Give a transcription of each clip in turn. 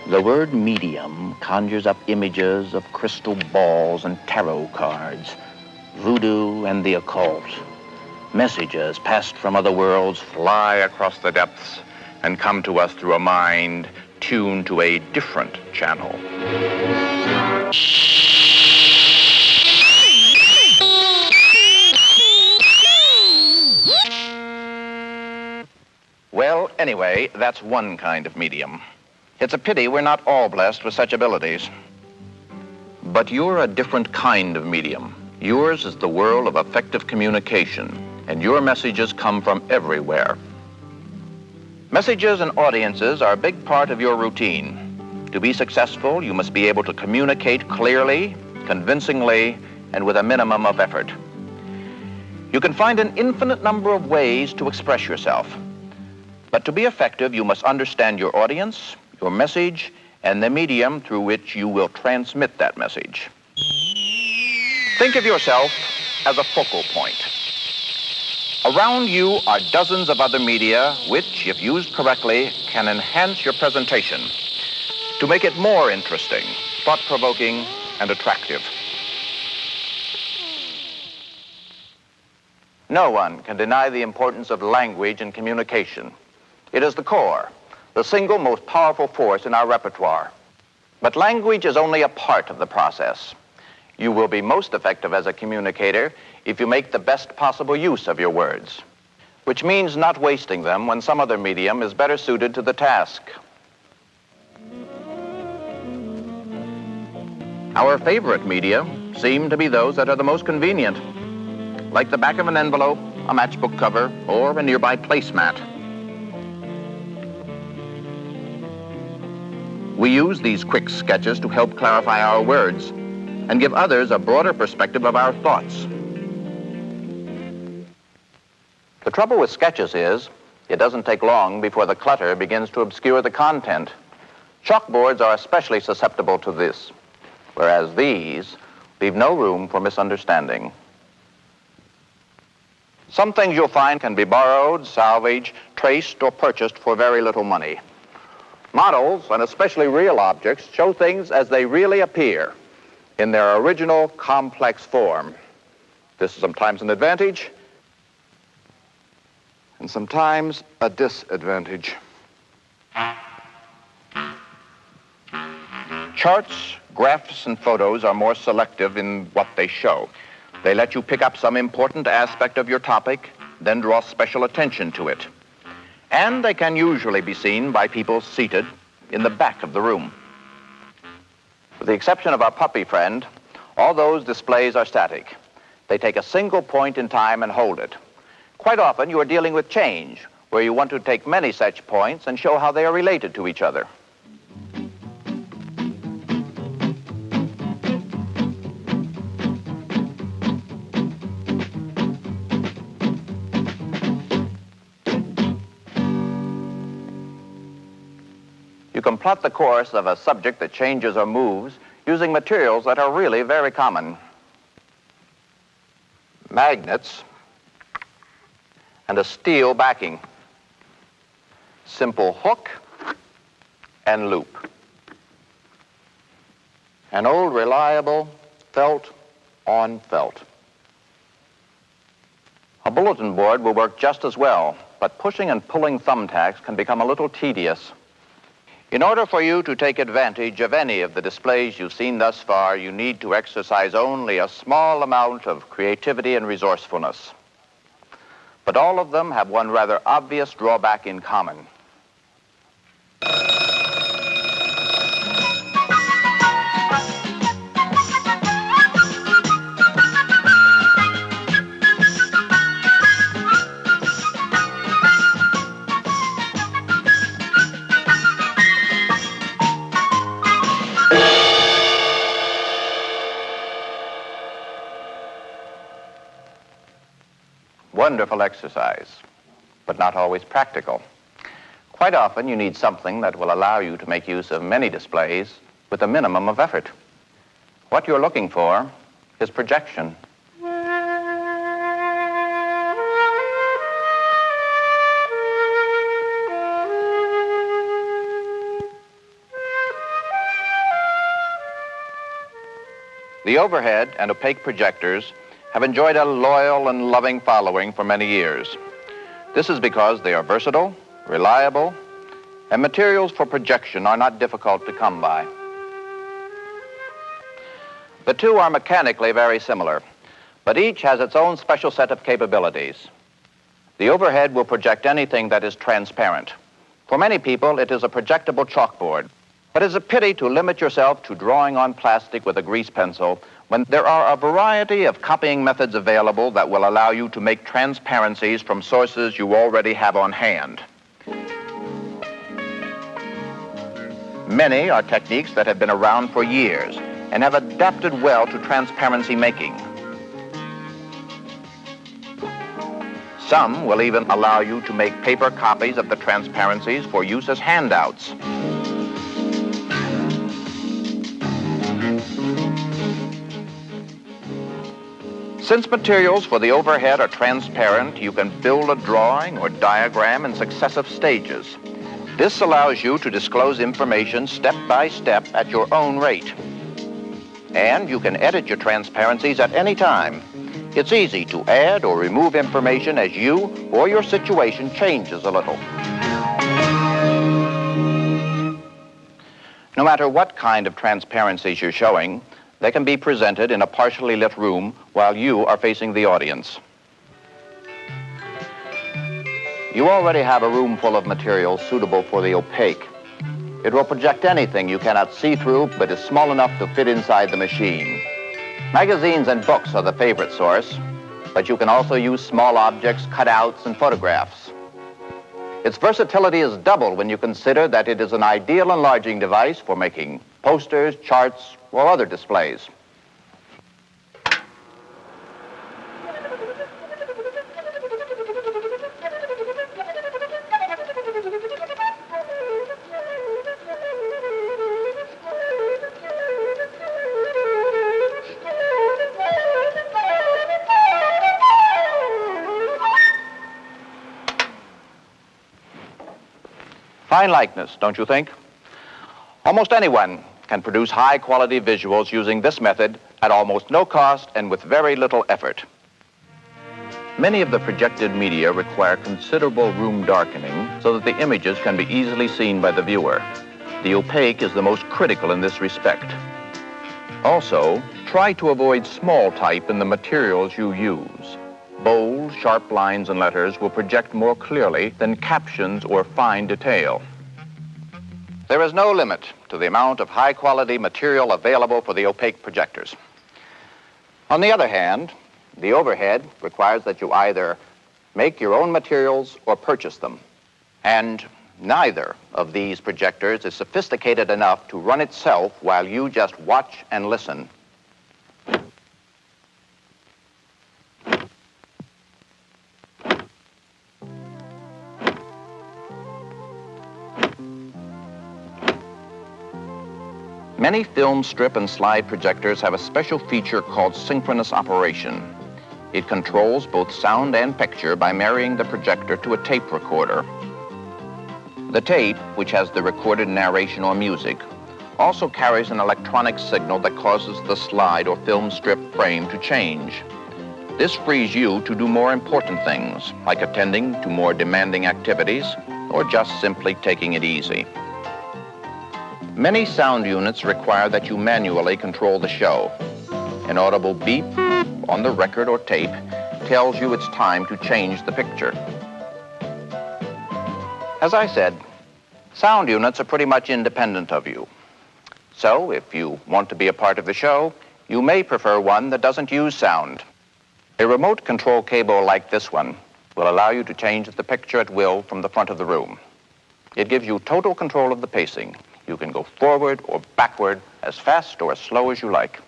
The word medium conjures up images of crystal balls and tarot cards, voodoo and the occult. Messages passed from other worlds fly across the depths and come to us through a mind tuned to a different channel. Well, anyway, that's one kind of medium. It's a pity we're not all blessed with such abilities. But you're a different kind of medium. Yours is the world of effective communication, and your messages come from everywhere. Messages and audiences are a big part of your routine. To be successful, you must be able to communicate clearly, convincingly, and with a minimum of effort. You can find an infinite number of ways to express yourself. But to be effective, you must understand your audience, your message, and the medium through which you will transmit that message. Think of yourself as a focal point. Around you are dozens of other media which, if used correctly, can enhance your presentation to make it more interesting, thought-provoking, and attractive. No one can deny the importance of language in communication. It is the core, the single most powerful force in our repertoire. But language is only a part of the process. You will be most effective as a communicator if you make the best possible use of your words, which means not wasting them when some other medium is better suited to the task. Our favorite media seem to be those that are the most convenient, like the back of an envelope, a matchbook cover, or a nearby placemat. We use these quick sketches to help clarify our words and give others a broader perspective of our thoughts. The trouble with sketches is, it doesn't take long before the clutter begins to obscure the content. Chalkboards are especially susceptible to this, whereas these leave no room for misunderstanding. Some things you'll find can be borrowed, salvaged, traced, or purchased for very little money. Models, and especially real objects, show things as they really appear in their original complex form. This is sometimes an advantage and sometimes a disadvantage. Charts, graphs, and photos are more selective in what they show. They let you pick up some important aspect of your topic, then draw special attention to it. And they can usually be seen by people seated in the back of the room. With the exception of our puppy friend, all those displays are static. They take a single point in time and hold it. Quite often you are dealing with change, where you want to take many such points and show how they are related to each other. You can plot the course of a subject that changes or moves using materials that are really very common. Magnets and a steel backing. Simple hook and loop. An old reliable felt on felt. A bulletin board will work just as well, but pushing and pulling thumbtacks can become a little tedious. In order for you to take advantage of any of the displays you've seen thus far, you need to exercise only a small amount of creativity and resourcefulness. But all of them have one rather obvious drawback in common. Wonderful exercise, but not always practical. Quite often you need something that will allow you to make use of many displays with a minimum of effort. What you're looking for is projection. The overhead and opaque projectors have enjoyed a loyal and loving following for many years. This is because they are versatile, reliable, and materials for projection are not difficult to come by. The two are mechanically very similar, but each has its own special set of capabilities. The overhead will project anything that is transparent. For many people, it is a projectable chalkboard, but it's a pity to limit yourself to drawing on plastic with a grease pencil when there are a variety of copying methods available that will allow you to make transparencies from sources you already have on hand. Many are techniques that have been around for years and have adapted well to transparency making. Some will even allow you to make paper copies of the transparencies for use as handouts. Since materials for the overhead are transparent, you can build a drawing or diagram in successive stages. This allows you to disclose information step by step at your own rate. And you can edit your transparencies at any time. It's easy to add or remove information as you or your situation changes a little. No matter what kind of transparencies you're showing, they can be presented in a partially lit room while you are facing the audience. You already have a room full of materials suitable for the opaque. It will project anything you cannot see through, but is small enough to fit inside the machine. Magazines and books are the favorite source, but you can also use small objects, cutouts, and photographs. Its versatility is doubled when you consider that it is an ideal enlarging device for making posters, charts, or other displays. Fine likeness, don't you think? Almost anyone can produce high-quality visuals using this method at almost no cost and with very little effort. Many of the projected media require considerable room darkening so that the images can be easily seen by the viewer. The opaque is the most critical in this respect. Also, try to avoid small type in the materials you use. Bold, sharp lines and letters will project more clearly than captions or fine detail. There is no limit to the amount of high-quality material available for the opaque projectors. On the other hand, the overhead requires that you either make your own materials or purchase them. And neither of these projectors is sophisticated enough to run itself while you just watch and listen. Many film strip and slide projectors have a special feature called synchronous operation. It controls both sound and picture by marrying the projector to a tape recorder. The tape, which has the recorded narration or music, also carries an electronic signal that causes the slide or film strip frame to change. This frees you to do more important things, like attending to more demanding activities or just simply taking it easy. Many sound units require that you manually control the show. An audible beep on the record or tape tells you it's time to change the picture. As I said, sound units are pretty much independent of you. So if you want to be a part of the show, you may prefer one that doesn't use sound. A remote control cable like this one will allow you to change the picture at will from the front of the room. It gives you total control of the pacing. You can go forward or backward as fast or as slow as you like.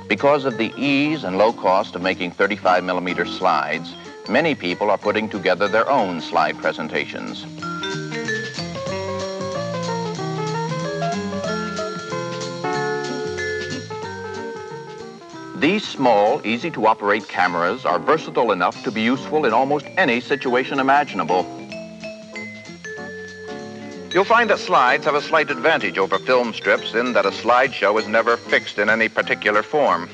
Because of the ease and low cost of making 35mm slides, many people are putting together their own slide presentations. These small, easy-to-operate cameras are versatile enough to be useful in almost any situation imaginable. You'll find that slides have a slight advantage over film strips in that a slideshow is never fixed in any particular form.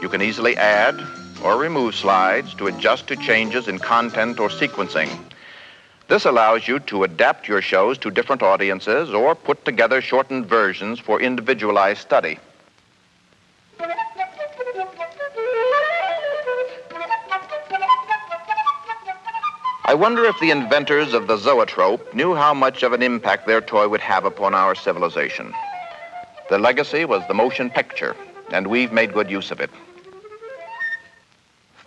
You can easily add or remove slides to adjust to changes in content or sequencing. This allows you to adapt your shows to different audiences or put together shortened versions for individualized study. I wonder if the inventors of the zoetrope knew how much of an impact their toy would have upon our civilization. Their legacy was the motion picture, and we've made good use of it.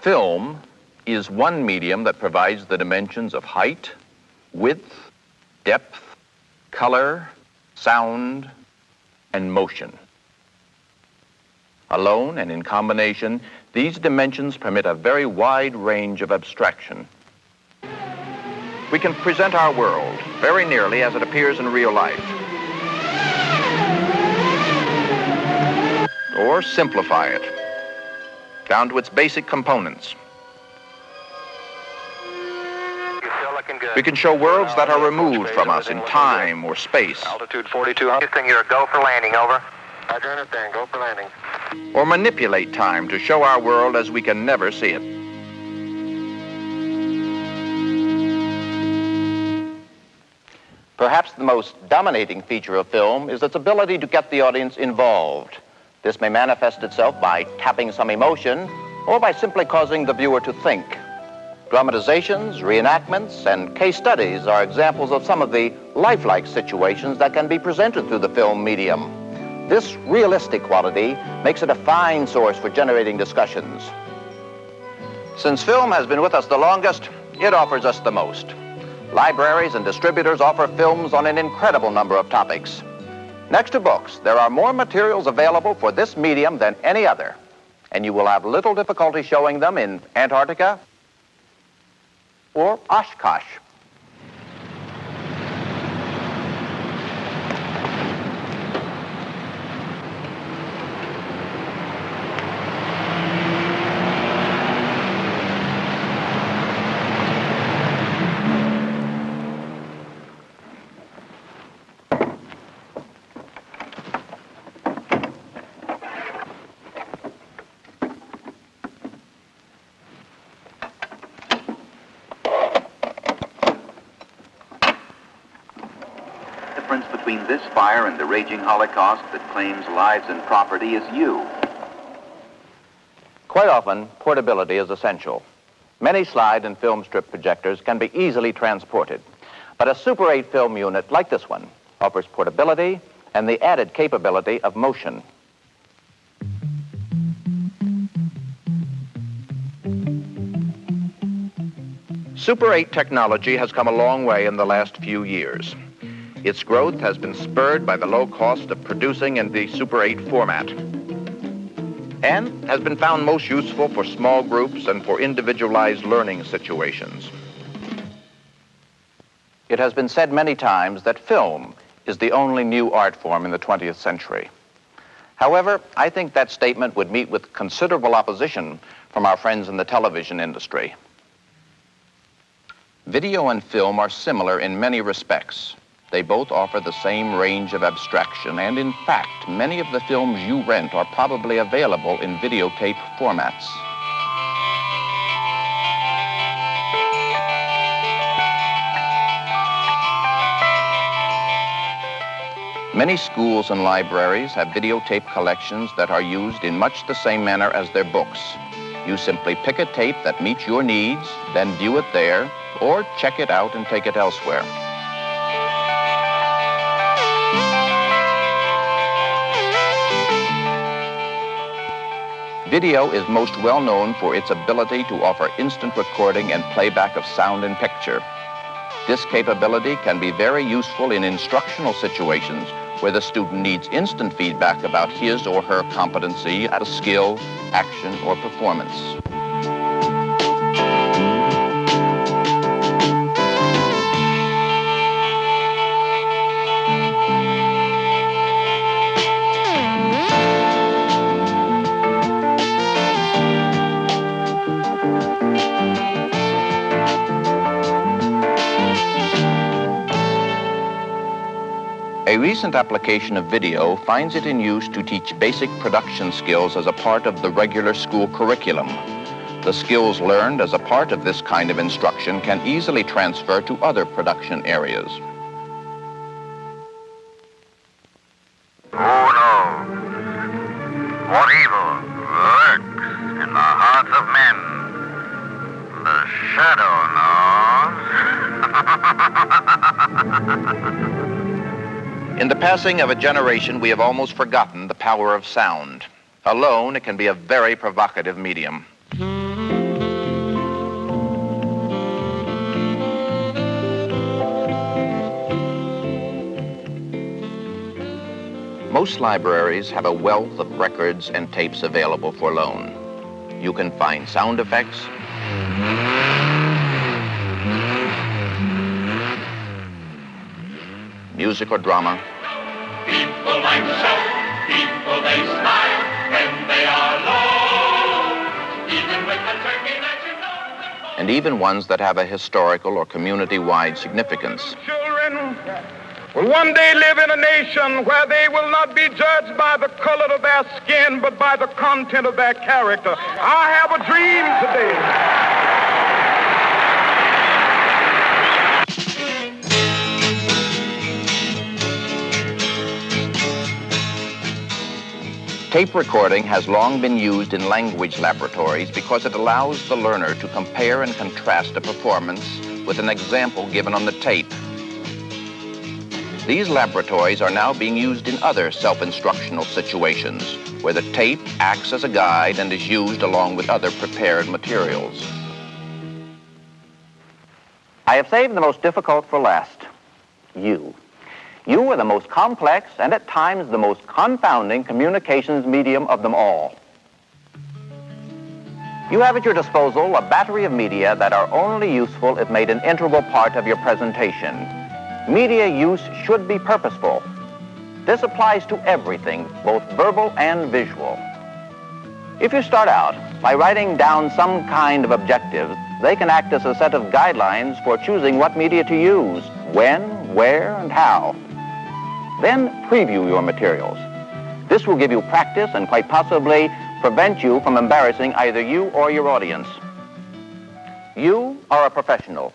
Film is one medium that provides the dimensions of height, width, depth, color, sound, and motion. Alone and in combination, these dimensions permit a very wide range of abstraction. We can present our world very nearly as it appears in real life, or simplify it down to its basic components. We can show worlds that are removed from us in time or space. Altitude 4200. Houston, you're a go for landing, over. Roger, understand, go for landing. Or manipulate time to show our world as we can never see it. Perhaps the most dominating feature of film is its ability to get the audience involved. This may manifest itself by tapping some emotion or by simply causing the viewer to think. Dramatizations, reenactments, and case studies are examples of some of the lifelike situations that can be presented through the film medium. This realistic quality makes it a fine source for generating discussions. Since film has been with us the longest, it offers us the most. Libraries and distributors offer films on an incredible number of topics. Next to books, there are more materials available for this medium than any other, and you will have little difficulty showing them in Antarctica or Oshkosh. Between this fire and the raging Holocaust that claims lives and property is you. Quite often, portability is essential. Many slide and film strip projectors can be easily transported, but a Super 8 film unit like this one offers portability and the added capability of motion. Super 8 technology has come a long way in the last few years. Its growth has been spurred by the low cost of producing in the Super 8 format, and has been found most useful for small groups and for individualized learning situations. It has been said many times that film is the only new art form in the 20th century. However, I think that statement would meet with considerable opposition from our friends in the television industry. Video and film are similar in many respects. They both offer the same range of abstraction, and in fact, many of the films you rent are probably available in videotape formats. Many schools and libraries have videotape collections that are used in much the same manner as their books. You simply pick a tape that meets your needs, then view it there, or check it out and take it elsewhere. Video is most well known for its ability to offer instant recording and playback of sound and picture. This capability can be very useful in instructional situations where the student needs instant feedback about his or her competency at a skill, action, or performance. A recent application of video finds it in use to teach basic production skills as a part of the regular school curriculum. The skills learned as a part of this kind of instruction can easily transfer to other production areas. Who knows what evil lurks in the hearts of men? The shadow knows. In the passing of a generation, we have almost forgotten the power of sound. Alone, it can be a very provocative medium. Most libraries have a wealth of records and tapes available for loan. You can find sound effects, music or drama, People like shout, people they smile when they are low. Even with the turkey that you know. and even ones that have a historical or community-wide significance. Children will one day live in a nation where they will not be judged by the color of their skin, but by the content of their character. I have a dream today. Tape recording has long been used in language laboratories because it allows the learner to compare and contrast a performance with an example given on the tape. These laboratories are now being used in other self-instructional situations where the tape acts as a guide and is used along with other prepared materials. I have saved the most difficult for last. You. You are the most complex and at times the most confounding communications medium of them all. You have at your disposal a battery of media that are only useful if made an integral part of your presentation. Media use should be purposeful. This applies to everything, both verbal and visual. If you start out by writing down some kind of objectives, they can act as a set of guidelines for choosing what media to use, when, where, and how. Then preview your materials. This will give you practice and quite possibly prevent you from embarrassing either you or your audience. You are a professional.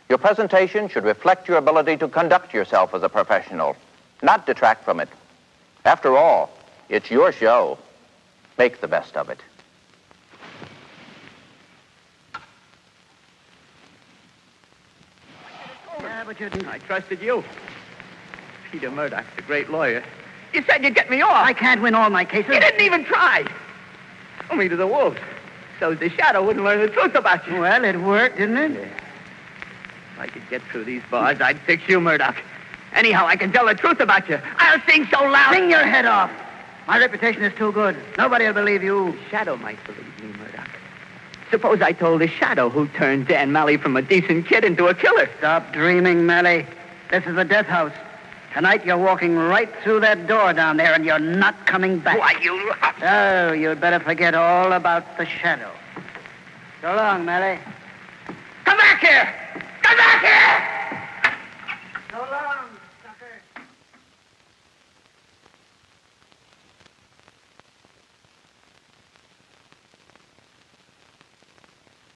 Your presentation should reflect your ability to conduct yourself as a professional, not detract from it. After all, it's your show. Make the best of it. Yeah, but you didn't. I trusted you. Peter Murdoch's a great lawyer. You said you'd get me off. I can't win all my cases. You didn't even try. Throw me to the wolves. So the shadow wouldn't learn the truth about you. Well, it worked, didn't it? Yeah. If I could get through these bars, I'd fix you, Murdoch. Anyhow, I can tell the truth about you. I'll sing so loud. Sing your head off. My reputation is too good. Nobody will believe you. Shadow might believe me, Murdoch. Suppose I told the shadow who turned Dan Malley from a decent kid into a killer. Stop dreaming, Malley. This is the death house. Tonight you're walking right through that door down there and you're not coming back. Why, you... Oh, you'd better forget all about the shadow. So long, Malley. Come back here! Come back here!